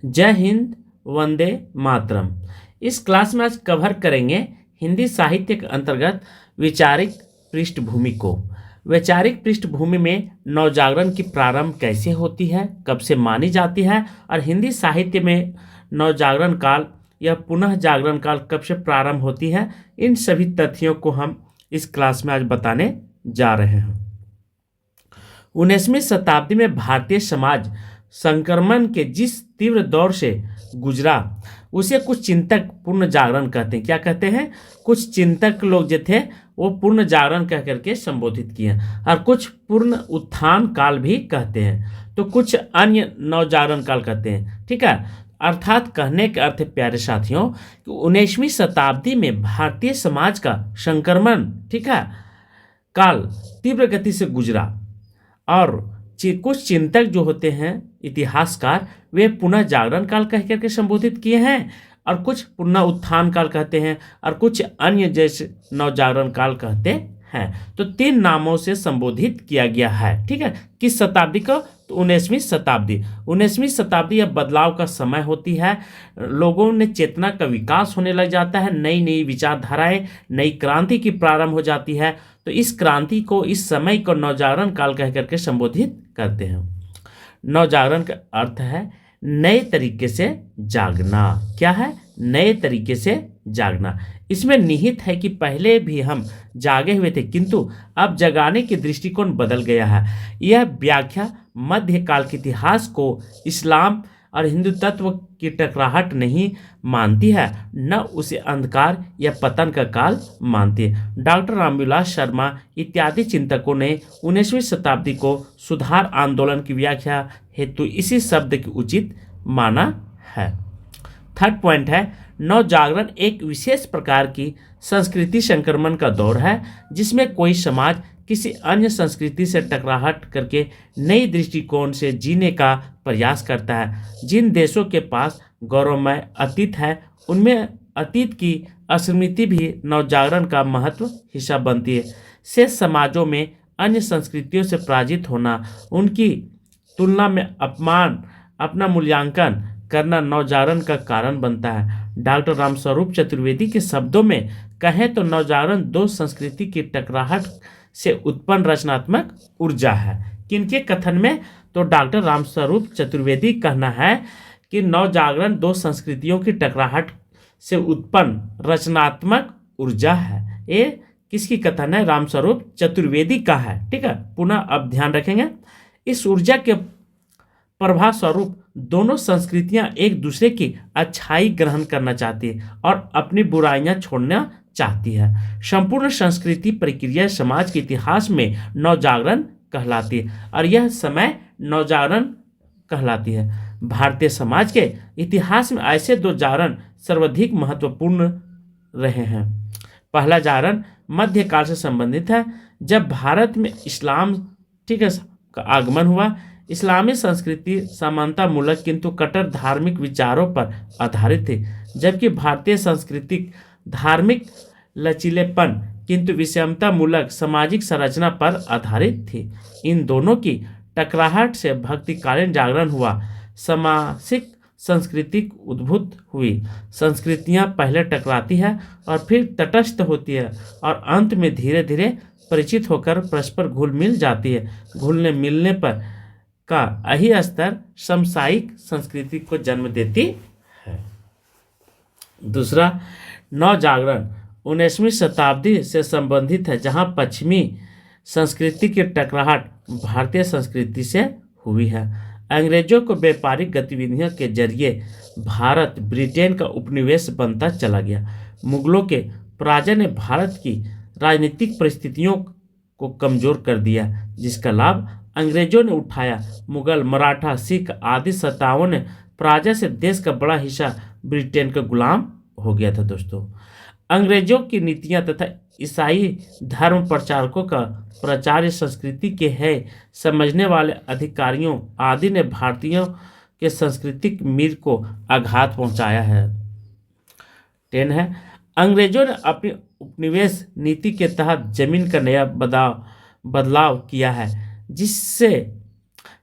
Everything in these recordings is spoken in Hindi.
जय हिंद, वंदे मातरम। इस क्लास में आज कवर करेंगे हिंदी साहित्य के अंतर्गत वैचारिक पृष्ठभूमि को। वैचारिक पृष्ठभूमि में नवजागरण की प्रारंभ कैसे होती है, कब से मानी जाती है, और हिंदी साहित्य में नवजागरण काल या पुनः जागरण काल कब से प्रारंभ होती है, इन सभी तथ्यों को हम इस क्लास में आज बताने जा रहे हैं। 19वीं शताब्दी में भारतीय समाज संक्रमण के जिस तीव्र दौर से गुजरा उसे कुछ चिंतक पूर्ण जागरण कहते हैं। क्या कहते हैं? कुछ चिंतक लोग जो थे वो पूर्ण जागरण कह करके संबोधित किए, और कुछ पूर्ण उत्थान काल भी कहते हैं, तो कुछ अन्य नवजागरण काल कहते हैं। ठीक है, अर्थात कहने के अर्थ प्यारे साथियों कि 19वीं शताब्दी में भारतीय समाज का संक्रमण, ठीक है, काल तीव्र गति से गुजरा, और कुछ चिंतक जो होते हैं इतिहासकार वे पुनः जागरण काल कह करके संबोधित किए हैं, और कुछ पुनः उत्थान काल कहते हैं, और कुछ अन्य जैसे नवजागरण काल कहते हैं। तो 3 नामों से संबोधित किया गया है। ठीक है, किस शताब्दी को? तो 19वीं शताब्दी। 19वीं शताब्दी अब बदलाव का समय होती है। लोगों ने चेतना का विकास होने लग जाता है, नई नई विचारधाराएं, नई क्रांति की प्रारंभ हो जाती है। तो इस क्रांति को, इस समय को नवजागरण काल कह करके संबोधित करते हैं। नवजागरण का अर्थ है नए तरीके से जागना। क्या है? नए तरीके से जागना। इसमें निहित है कि पहले भी हम जागे हुए थे, किंतु अब जगाने की दृष्टिकोण बदल गया है। यह व्याख्या मध्यकाल के इतिहास को इस्लाम और हिंदू तत्व की टकराहट नहीं मानती है, न उसे अंधकार या पतन का काल मानती है। डॉक्टर रामविलास शर्मा इत्यादि चिंतकों ने 19वीं शताब्दी को सुधार आंदोलन की व्याख्या हेतु इसी शब्द की उचित माना है। थर्ड पॉइंट है, नवजागरण एक विशेष प्रकार की संस्कृति संक्रमण का दौर है, जिसमें कोई समाज किसी अन्य संस्कृति से टकराहट करके नई दृष्टिकोण से जीने का प्रयास करता है। जिन देशों के पास गौरवमय अतीत है, उनमें अतीत की अस्मृति भी नवजागरण का महत्व हिस्सा बनती है। शेष समाजों में अन्य संस्कृतियों से पराजित होना, उनकी तुलना में अपना मूल्यांकन करना नवजागरण का कारण बनता है। डॉक्टर रामस्वरूप चतुर्वेदी के शब्दों में कहें तो नवजागरण 2 संस्कृति की टकराहट से उत्पन्न रचनात्मक ऊर्जा है। किनके कथन में? तो डॉक्टर रामस्वरूप चतुर्वेदी कहना है कि नवजागरण 2 संस्कृतियों की टकराहट से उत्पन्न रचनात्मक ऊर्जा है। ये किसकी कथन है? रामस्वरूप चतुर्वेदी का है। ठीक है, पुनः अब ध्यान रखेंगे। इस ऊर्जा के प्रभाव स्वरूप दोनों संस्कृतियां एक दूसरे की अच्छाई ग्रहण करना चाहती है और अपनी बुराइयां छोड़ना चाहती है। संपूर्ण संस्कृति प्रक्रिया समाज के इतिहास में नवजागरण कहलाती है, और यह समय नवजागरण कहलाती है। भारतीय समाज के इतिहास में ऐसे 2 जागरण सर्वाधिक महत्वपूर्ण रहे हैं। पहला जागरण मध्यकाल से संबंधित है, जब भारत में इस्लाम, ठीक है, का आगमन हुआ। इस्लामी संस्कृति समानता मूलक किंतु कट्टर धार्मिक विचारों पर आधारित थी, जबकि भारतीय संस्कृति धार्मिक लचीलेपन किंतु विषमता मूलक सामाजिक संरचना पर आधारित थी। इन दोनों की टकराहट से भक्तिकालीन जागरण हुआ। सामासिक संस्कृति उद्भूत हुई। संस्कृतियां पहले टकराती है और फिर तटस्थ होती है, और अंत में धीरे धीरे परिचित होकर परस्पर घुल मिल जाती है। घुलने मिलने पर का यही स्तर समसामयिक संस्कृति को जन्म देती है। दूसरा, नवजागरण 19वीं शताब्दी से संबंधित है, जहां पश्चिमी संस्कृति की टकराहट भारतीय संस्कृति से हुई है। अंग्रेजों को व्यापारिक गतिविधियों के जरिए भारत ब्रिटेन का उपनिवेश बनता चला गया। मुगलों के पराजय ने भारत की राजनीतिक परिस्थितियों को कमजोर कर दिया, जिसका लाभ अंग्रेजों ने उठाया। मुगल, मराठा, सिख आदि सत्ताओं ने पराजय से देश का बड़ा हिस्सा ब्रिटेन का गुलाम हो गया था। दोस्तों, अंग्रेजों की नीतियां तथा ईसाई धर्म प्रचारकों का प्रचार संस्कृति के है समझने वाले अधिकारियों आदि ने भारतीयों के सांस्कृतिक मीर को आघात पहुंचाया है। 10 है, अंग्रेजों ने अपनी उपनिवेश नीति के तहत जमीन का नया बदलाव किया है, जिससे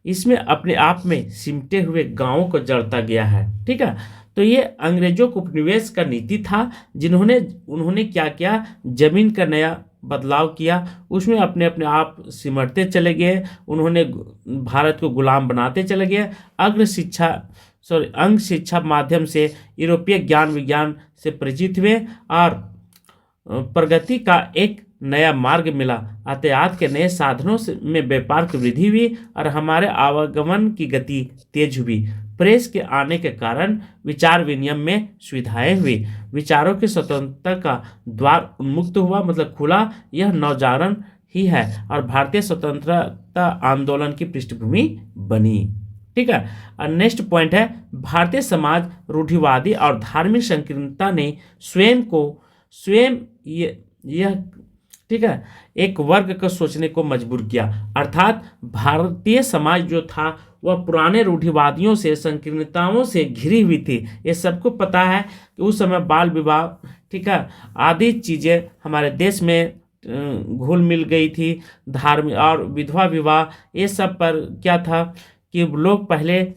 इसमें अपने आप में सिमटे हुए गांवों को जड़ता गया है। ठीक है, तो ये अंग्रेजों को उपनिवेश का नीति था, उन्होंने क्या किया, जमीन का नया बदलाव किया, उसमें अपने अपने आप सिमटते चले गए, उन्होंने भारत को गुलाम बनाते चले गए। अंग शिक्षा माध्यम से यूरोपीय ज्ञान विज्ञान से परिचित हुए और प्रगति का एक नया मार्ग मिला। यातायात के नए साधनों में व्यापार की वृद्धि हुई और हमारे आवागमन की गति तेज हुई। प्रेस के आने के कारण विचार विनिमय में सुविधाएं हुई, विचारों की स्वतंत्रता का द्वार उन्मुक्त हुआ, मतलब खुला। यह नवजागरण ही है और भारतीय स्वतंत्रता आंदोलन की पृष्ठभूमि बनी। ठीक है, और नेक्स्ट पॉइंट है, भारतीय समाज रूढ़िवादी और धार्मिक संकीर्णता ने स्वयं यह ठीक है एक वर्ग को सोचने को मजबूर किया। अर्थात भारतीय समाज जो था वह पुराने रूढ़िवादियों से, संकीर्णताओं से घिरी हुई थी। ये सबको पता है कि उस समय बाल विवाह, ठीक है, आदि चीज़ें हमारे देश में घुल मिल गई थी। धार्मिक और विधवा विवाह, ये सब पर क्या था कि लोग पहले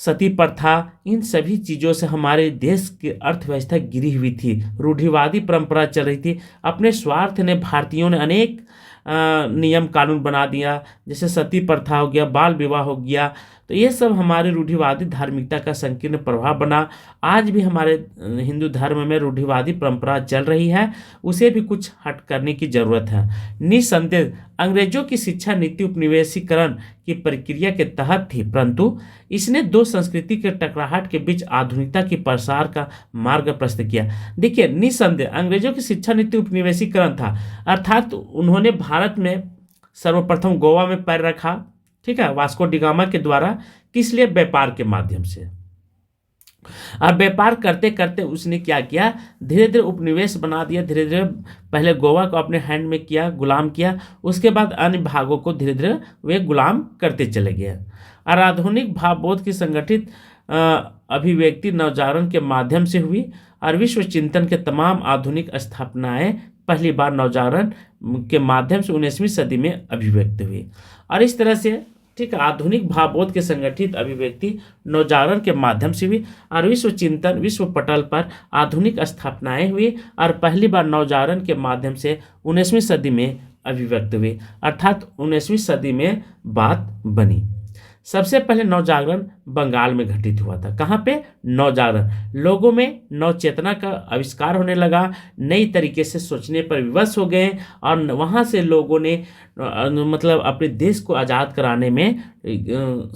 सती प्रथा, इन सभी चीज़ों से हमारे देश की अर्थव्यवस्था गिरी हुई थी। रूढ़िवादी परंपरा चल रही थी। अपने स्वार्थ ने भारतीयों ने अनेक नियम कानून बना दिया, जैसे सती प्रथा हो गया, बाल विवाह हो गया। तो ये सब हमारे रूढ़िवादी धार्मिकता का संकीर्ण प्रभाव बना। आज भी हमारे हिंदू धर्म में रूढ़िवादी परंपरा चल रही है, उसे भी कुछ हट करने की जरूरत है। निसंदेह अंग्रेजों की शिक्षा नीति उपनिवेशीकरण की प्रक्रिया के तहत थी, परंतु इसने दो संस्कृति के टकराहट के बीच आधुनिकता की प्रसार का मार्ग प्रशस्त किया। देखिए, निसंदेह अंग्रेजों की शिक्षा नीति उपनिवेशीकरण था, अर्थात उन्होंने भारत में सर्वप्रथम गोवा में पैर रखा। ठीक है, वास्को डी गामा के द्वारा। किस लिए? व्यापार के माध्यम से। और व्यापार करते करते उसने क्या किया, धीरे धीरे उपनिवेश बना दिया। धीरे धीरे पहले गोवा को अपने हैंड में किया, गुलाम किया, उसके बाद अन्य भागों को धीरे धीरे वे गुलाम करते चले गए। और आधुनिक भावबोध की संगठित अभिव्यक्ति नवजागरण के माध्यम से हुई और विश्व चिंतन के तमाम आधुनिक स्थापनाएं पहली बार नवजागरण के माध्यम से 19वीं सदी में अभिव्यक्त हुई। और इस तरह से ठीक आधुनिक भावबोध के संगठित अभिव्यक्ति नवजागरण के माध्यम से हुई और विश्व चिंतन, विश्व पटल पर आधुनिक स्थापनाएं हुई और पहली बार नवजागरण के माध्यम से 19वीं सदी में अभिव्यक्त हुई, अर्थात 19वीं सदी में बात बनी। सबसे पहले नवजागरण बंगाल में घटित हुआ था। कहाँ पे? नवजागरण। लोगों में नव चेतना का आविष्कार होने लगा, नई तरीके से सोचने पर विवश हो गए और वहाँ से लोगों ने मतलब अपने देश को आज़ाद कराने में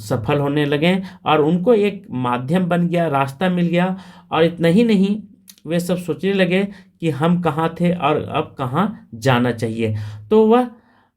सफल होने लगे और उनको एक माध्यम बन गया, रास्ता मिल गया। और इतना ही नहीं, वे सब सोचने लगे कि हम कहाँ थे और अब कहाँ जाना चाहिए। तो वह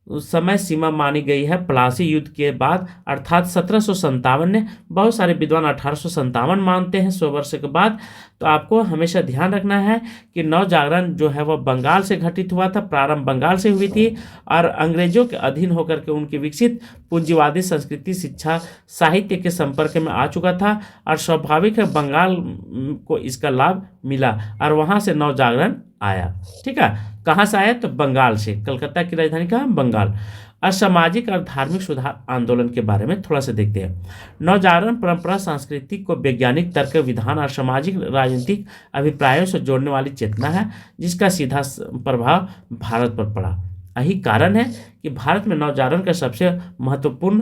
समय सीमा मानी गई है प्लासी युद्ध के बाद, अर्थात 1757 ने। बहुत सारे विद्वान 1857 मानते हैं, 100 वर्ष के बाद। तो आपको हमेशा ध्यान रखना है कि नवजागरण जो है वह बंगाल से घटित हुआ था, प्रारंभ बंगाल से हुई थी और अंग्रेजों के अधीन होकर के उनकी विकसित पूंजीवादी संस्कृति, शिक्षा, साहित्य के संपर्क में आ चुका था और स्वाभाविक है बंगाल को इसका लाभ मिला और वहाँ से नवजागरण आया। ठीक है, कहाँ से आया? तो बंगाल से। कलकत्ता की राजधानी कहाँ? बंगाल। और सामाजिक और धार्मिक सुधार आंदोलन के बारे में थोड़ा सा देखते हैं। नवजागरण परंपरा सांस्कृतिक को वैज्ञानिक तर्क, विधान और सामाजिक राजनीतिक अभिप्रायों से जोड़ने वाली चेतना है, जिसका सीधा प्रभाव भारत पर पड़ा। यही कारण है कि भारत में नवजागरण का सबसे महत्वपूर्ण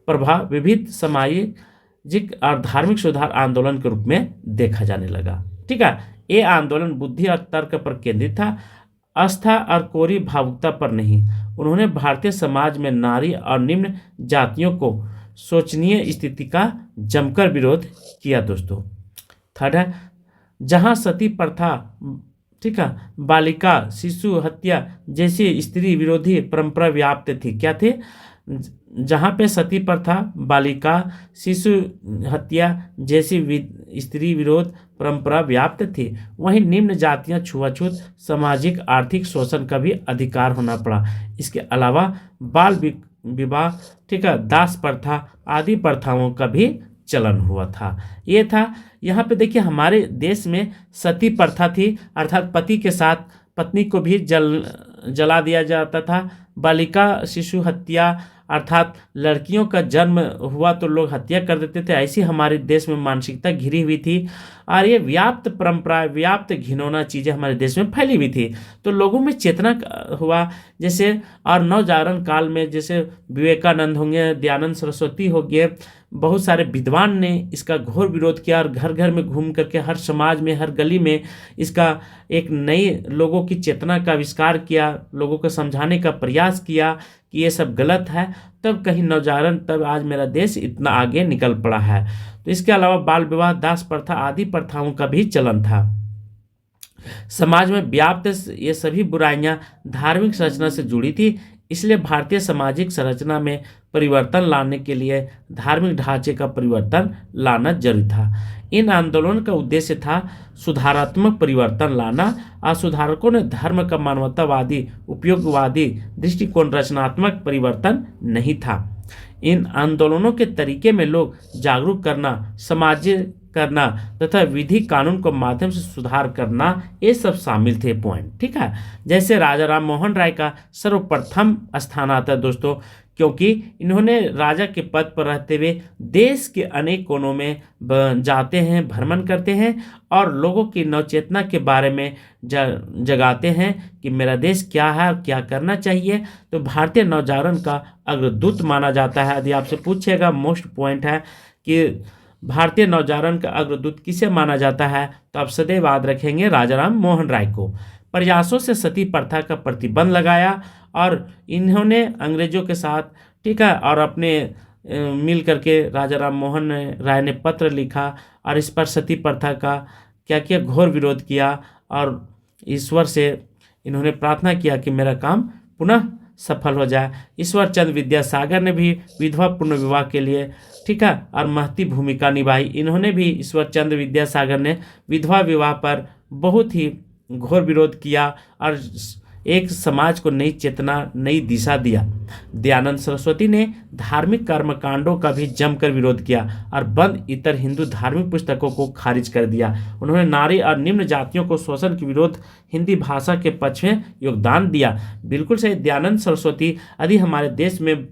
प्रभाव विविध सामाजिक और धार्मिक सुधार आंदोलन के रूप में देखा जाने लगा। ठीक है, ये आंदोलन बुद्धि और तर्क पर केंद्रित था, आस्था और कोरी भावुकता पर नहीं। उन्होंने भारतीय समाज में नारी और निम्न जातियों को शोचनीय स्थिति का जमकर विरोध किया। दोस्तों, थर्ड है, जहां सती प्रथा, ठीक है, बालिका शिशु हत्या जैसी स्त्री विरोधी परंपरा व्याप्त थी। क्या थे? जहाँ पे सती प्रथा, बालिका शिशु हत्या जैसी स्त्री विरोध परंपरा व्याप्त थी, वहीं निम्न जातियां छुआछूत, सामाजिक आर्थिक शोषण का भी अधिकार होना पड़ा। इसके अलावा बाल विवाह, ठीक है, दास प्रथा आदि प्रथाओं का भी चलन हुआ था। ये था। यहाँ पे देखिए, हमारे देश में सती प्रथा थी, अर्थात पति के साथ पत्नी को भी जला दिया जाता था। बालिका शिशु हत्या अर्थात लड़कियों का जन्म हुआ तो लोग हत्या कर देते थे, ऐसी हमारे देश में मानसिकता घिरी हुई थी और ये व्याप्त परंपरा, व्याप्त घिनौना चीज़ें हमारे देश में फैली हुई थी। तो लोगों में चेतना हुआ जैसे, और नवजागरण काल में जैसे विवेकानंद होंगे, दयानंद सरस्वती हो गए, बहुत सारे विद्वान ने इसका घोर विरोध किया और घर घर में घूम करके हर समाज में, हर गली में इसका एक नई लोगों की चेतना का आविष्कार किया, लोगों को समझाने का प्रयास किया कि ये सब गलत है। तब कहीं नवजागरण, तब आज मेरा देश इतना आगे निकल पड़ा है। तो इसके अलावा बाल विवाह, दास प्रथा आदि प्रथाओं का भी चलन था। समाज में व्याप्त ये सभी बुराइयां धार्मिक संरचना से जुड़ी थी, इसलिए भारतीय सामाजिक संरचना में परिवर्तन लाने के लिए धार्मिक ढांचे का परिवर्तन लाना जरूरी था। इन आंदोलनों का उद्देश्य था सुधारात्मक परिवर्तन लाना, और सुधारकों ने धर्म का मानवतावादी, उपयोगवादी दृष्टिकोण, रचनात्मक परिवर्तन नहीं था। इन आंदोलनों के तरीके में लोग जागरूक करना, समाज करना तथा विधि कानून को माध्यम से सुधार करना, ये सब शामिल थे पॉइंट। ठीक है, जैसे राजा राम मोहन राय का सर्वप्रथम स्थान आता है दोस्तों, क्योंकि इन्होंने राजा के पद पर रहते हुए देश के अनेक कोनों में जाते हैं, भ्रमण करते हैं और लोगों की नवचेतना के बारे में जगाते हैं कि मेरा देश क्या है और क्या करना चाहिए। तो भारतीय नवजागरण का अग्रदूत माना जाता है। यदि आपसे पूछेगा, मोस्ट पॉइंट है कि भारतीय नवजागरण का अग्रदूत किसे माना जाता है, तो आप सदैव याद रखेंगे राजा राम मोहन राय को। प्रयासों से सती प्रथा का प्रतिबंध लगाया और इन्होंने अंग्रेजों के साथ, ठीक है, और अपने मिल करके राजा राम मोहन राय ने पत्र लिखा और इस पर सती प्रथा का क्या किया, घोर विरोध किया और ईश्वर से इन्होंने प्रार्थना किया कि मेरा काम पुनः सफल हो जाए। ईश्वर चंद्र विद्यासागर ने भी विधवा पुनर्विवाह के लिए, ठीक है, और महती भूमिका निभाई। इन्होंने भी, ईश्वर चंद्र विद्यासागर ने विधवा विवाह पर बहुत ही घोर विरोध किया और एक समाज को नई चेतना, नई दिशा दिया। दयानंद सरस्वती ने धार्मिक कर्मकांडों का भी जमकर विरोध किया और बंद इतर हिंदू धार्मिक पुस्तकों को खारिज कर दिया। उन्होंने नारी और निम्न जातियों को शोषण के विरोध हिंदी भाषा के पक्ष में योगदान दिया। बिल्कुल सही, दयानंद सरस्वती, यदि हमारे देश में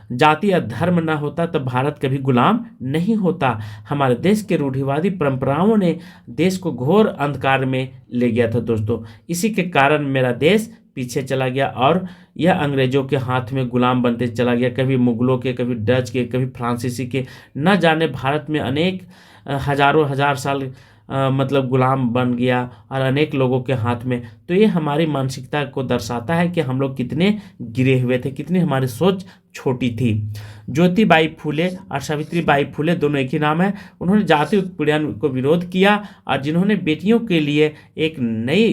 जाति या धर्म न होता तो भारत कभी गुलाम नहीं होता। हमारे देश के रूढ़िवादी परंपराओं ने देश को घोर अंधकार में ले गया था दोस्तों। इसी के कारण मेरा देश पीछे चला गया और यह अंग्रेजों के हाथ में गुलाम बनते चला गया, कभी मुगलों के, कभी डच के, कभी फ्रांसीसी के, न जाने भारत में अनेक हजारों हजार साल मतलब गुलाम बन गया और अनेक लोगों के हाथ में। तो ये हमारी मानसिकता को दर्शाता है कि हम लोग कितने गिरे हुए थे, कितनी हमारी सोच छोटी थी। ज्योतिबाई फूले और सावित्रीबाई फूले दोनों एक ही नाम है। उन्होंने जाति उत्पीड़न को विरोध किया और जिन्होंने बेटियों के लिए एक नई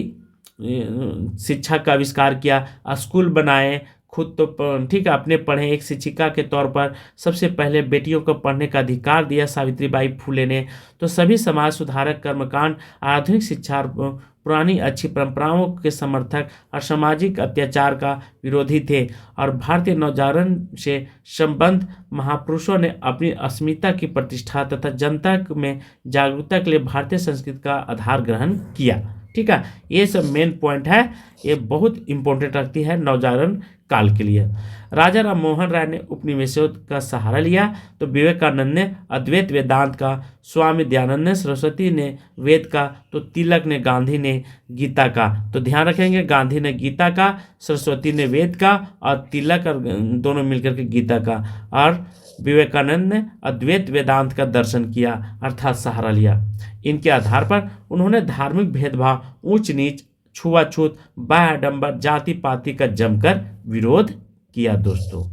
शिक्षा का आविष्कार किया, स्कूल बनाए, खुद तो ठीक है अपने पढ़े, एक शिक्षिका के तौर पर सबसे पहले बेटियों को पढ़ने का अधिकार दिया सावित्रीबाई फूले ने। तो सभी समाज सुधारक, कर्मकांड, आधुनिक शिक्षा, पुरानी अच्छी परंपराओं के समर्थक और सामाजिक अत्याचार का विरोधी थे। और भारतीय नवजागरण से संबद्ध महापुरुषों ने अपनी अस्मिता की प्रतिष्ठा तथा जनता में जागरूकता के लिए भारतीय संस्कृति का आधार ग्रहण किया। ठीक है, ये सब मेन पॉइंट है, ये बहुत इंपॉर्टेंट रखती है नवजागरण काल के लिए। राजा राम मोहन राय ने उपनिवेशों का सहारा लिया तो विवेकानंद ने अद्वैत वेदांत का, स्वामी दयानंद ने सरस्वती ने वेद का, तो तिलक ने, गांधी ने गीता का। तो ध्यान रखेंगे, गांधी ने गीता का, सरस्वती ने वेद का और तिलक और दोनों मिलकर के गीता का, और विवेकानंद ने अद्वैत वेदांत का दर्शन किया अर्थात सहारा लिया। इनके आधार पर उन्होंने धार्मिक भेदभाव, ऊंच नीच, छुआछूत, बाह्यडंबर, जाति पाति का जमकर विरोध किया दोस्तों।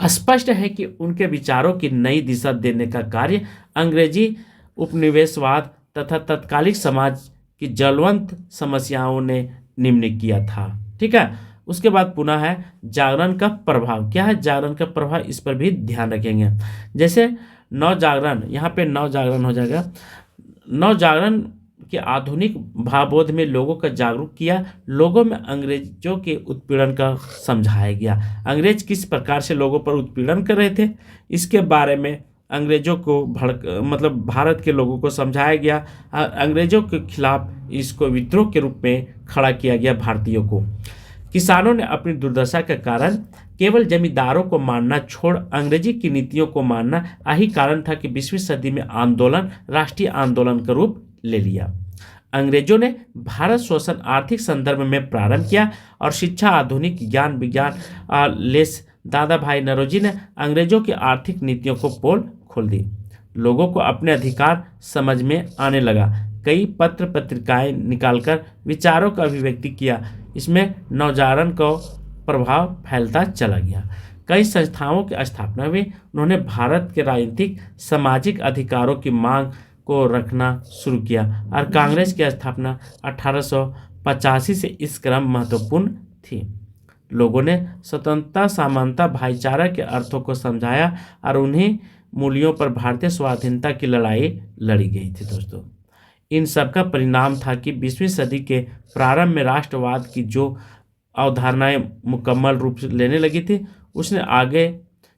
स्पष्ट है कि उनके विचारों की नई दिशा देने का कार्य अंग्रेजी उपनिवेशवाद तथा तत्कालिक समाज की ज्वलंत समस्याओं ने निम्न किया था। ठीक है, उसके बाद पुनः है जागरण का प्रभाव। क्या है जागरण का प्रभाव, इस पर भी ध्यान रखेंगे। जैसे नवजागरण, यहाँ पे नवजागरण हो जाएगा। नवजागरण के आधुनिक भावबोध में लोगों का जागरूक किया, लोगों में अंग्रेजों के उत्पीड़न का समझाया गया। अंग्रेज किस प्रकार से लोगों पर उत्पीड़न कर रहे थे, इसके बारे में अंग्रेजों को मतलब भारत के लोगों को समझाया गया। अंग्रेजों के खिलाफ इसको विद्रोह के रूप में खड़ा किया गया भारतीयों को। किसानों ने अपनी दुर्दशा के कारण केवल जमींदारों को मानना छोड़ अंग्रेजी की नीतियों को मानना, यही कारण था कि 20वीं सदी में आंदोलन राष्ट्रीय आंदोलन का रूप ले लिया। अंग्रेजों ने भारत शोषण आर्थिक संदर्भ में प्रारंभ किया और शिक्षा, आधुनिक ज्ञान विज्ञान लेस दादा भाई नौरोजी ने अंग्रेजों की आर्थिक नीतियों को पोल खोल दी। लोगों को अपने अधिकार समझ में आने लगा। कई पत्र पत्रिकाएं निकालकर विचारों का अभिव्यक्ति किया। इसमें नवजागरण का प्रभाव फैलता चला गया। कई संस्थाओं की स्थापना हुई। उन्होंने भारत के राजनीतिक सामाजिक अधिकारों की मांग को रखना शुरू किया और कांग्रेस की स्थापना 1885 से इस क्रम महत्वपूर्ण थी। लोगों ने स्वतंत्रता, समानता, भाईचारा के अर्थों को समझाया और उन्हीं मूल्यों पर भारतीय स्वाधीनता की लड़ाई लड़ी गई थी। दोस्तों, इन सब का परिणाम था कि 20वीं सदी के प्रारंभ में राष्ट्रवाद की जो अवधारणाएं मुकम्मल रूप से लेने लगी थी, उसने आगे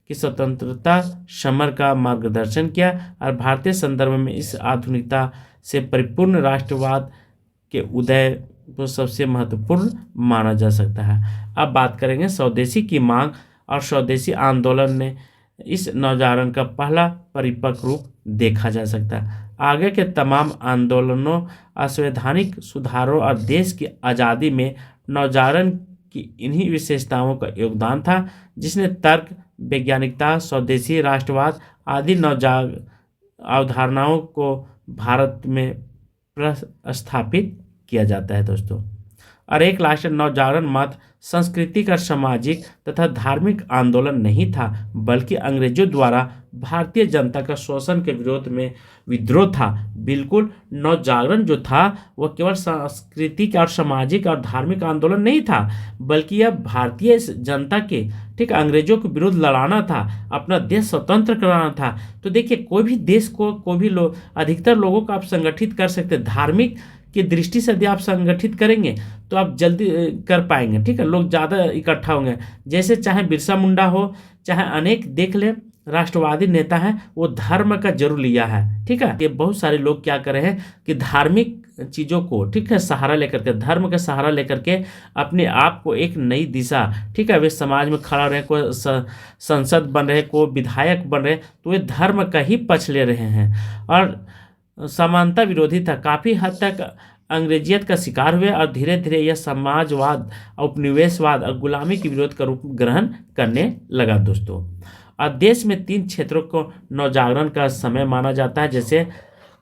की स्वतंत्रता समर का मार्गदर्शन किया और भारतीय संदर्भ में इस आधुनिकता से परिपूर्ण राष्ट्रवाद के उदय को सबसे महत्वपूर्ण माना जा सकता है। अब बात करेंगे स्वदेशी की मांग और स्वदेशी आंदोलन ने इस नवजागरण का पहला परिपक्व रूप देखा जा सकता है। आगे के तमाम आंदोलनों, असंवैधानिक सुधारों और देश की आज़ादी में नवजागरण की इन्हीं विशेषताओं का योगदान था, जिसने तर्क, वैज्ञानिकता, स्वदेशी राष्ट्रवाद आदि अवधारणाओं को भारत में प्रस्थापित किया जाता है। दोस्तों, और एक लास्ट नवजागरण मात्र सांस्कृतिक और सामाजिक तथा धार्मिक आंदोलन नहीं था, बल्कि अंग्रेजों द्वारा भारतीय जनता का शोषण के विरोध में विद्रोह था। बिल्कुल, नवजागरण जो था वह केवल सांस्कृतिक और सामाजिक और धार्मिक आंदोलन नहीं था, बल्कि यह भारतीय जनता के अंग्रेजों के विरुद्ध लड़ाना था, अपना देश स्वतंत्र कराना था। तो देखिए, कोई भी देश को, कोई भी लोग, अधिकतर लोगों को आप संगठित कर सकते। धार्मिक की दृष्टि से यदि आप संगठित करेंगे तो आप जल्दी कर पाएंगे। ठीक है, लोग ज़्यादा इकट्ठा होंगे। जैसे चाहे बिरसा मुंडा हो, चाहे अनेक देख ले राष्ट्रवादी नेता हैं, वो धर्म का जरूर लिया है। ठीक है, ये बहुत सारे लोग क्या कर रहे हैं कि धार्मिक चीज़ों को सहारा लेकर के, धर्म का सहारा लेकर के अपने आप को एक नई दिशा, वे समाज में खड़ा रहे, कोई संसद बन रहे, कोई विधायक बन रहे, तो वे धर्म का ही पक्ष ले रहे हैं और समानता विरोधी था। काफ़ी हद तक अंग्रेजियत का शिकार हुए और धीरे धीरे यह समाजवाद, उपनिवेशवाद और गुलामी के विरोध का रूप ग्रहण करने लगा। दोस्तों, और देश में 3 क्षेत्रों को नवजागरण का समय माना जाता है, जैसे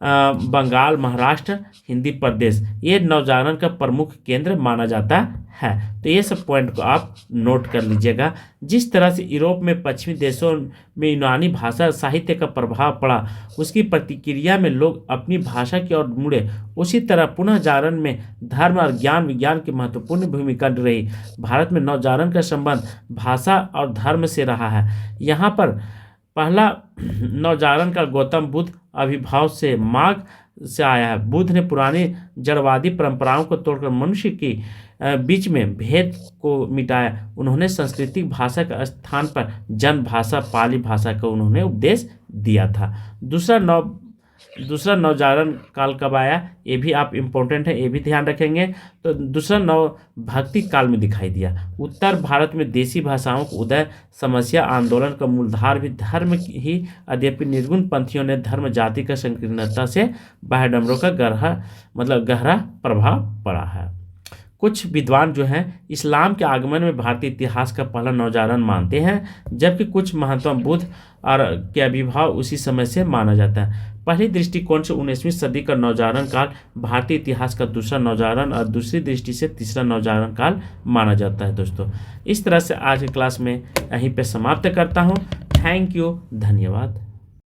बंगाल, महाराष्ट्र, हिंदी प्रदेश। ये नवजागरण का प्रमुख केंद्र माना जाता है। तो ये सब पॉइंट को आप नोट कर लीजिएगा। जिस तरह से यूरोप में पश्चिमी देशों में यूनानी भाषा साहित्य का प्रभाव पड़ा, उसकी प्रतिक्रिया में लोग अपनी भाषा की ओर मुड़े, उसी तरह पुनः जागरण में धर्म और ज्ञान विज्ञान की महत्वपूर्ण भूमिका रही। भारत में नवजागरण का संबंध भाषा और धर्म से रहा है। यहाँ पर पहला नवजागरण का गौतम बुद्ध आविर्भाव से मार्ग से आया है। बुद्ध ने पुरानी जड़वादी परंपराओं को तोड़कर मनुष्य की बीच में भेद को मिटाया। उन्होंने सांस्कृतिक भाषा के स्थान पर जन भाषा पाली भाषा का उन्होंने उपदेश दिया था। दूसरा नवजागरण काल कब आया, ये भी आप इम्पोर्टेंट है, ये भी ध्यान रखेंगे। तो दूसरा नव भक्ति काल में दिखाई दिया। उत्तर भारत में देसी भाषाओं को उदय, समस्या, आंदोलन का मूलधार भी धर्म ही। यद्यपि निर्गुण पंथियों ने धर्म जाति का संकीर्णता से बाह्यडम्बरों का गहरा प्रभाव पड़ा है। कुछ विद्वान जो हैं इस्लाम के आगमन में भारतीय इतिहास का पहला नवजागरण मानते हैं, जबकि कुछ महत्वपूर्ण बुद्ध और के आविर्भाव उसी समय से माना जाता है। पहली दृष्टिकोण से 19वीं सदी का नवजागरण काल भारतीय इतिहास का दूसरा नवजागरण और दूसरी दृष्टि से तीसरा नवजागरण काल माना जाता है। दोस्तों, इस तरह से आज की क्लास में यहीं पे समाप्त करता हूँ। थैंक यू, धन्यवाद।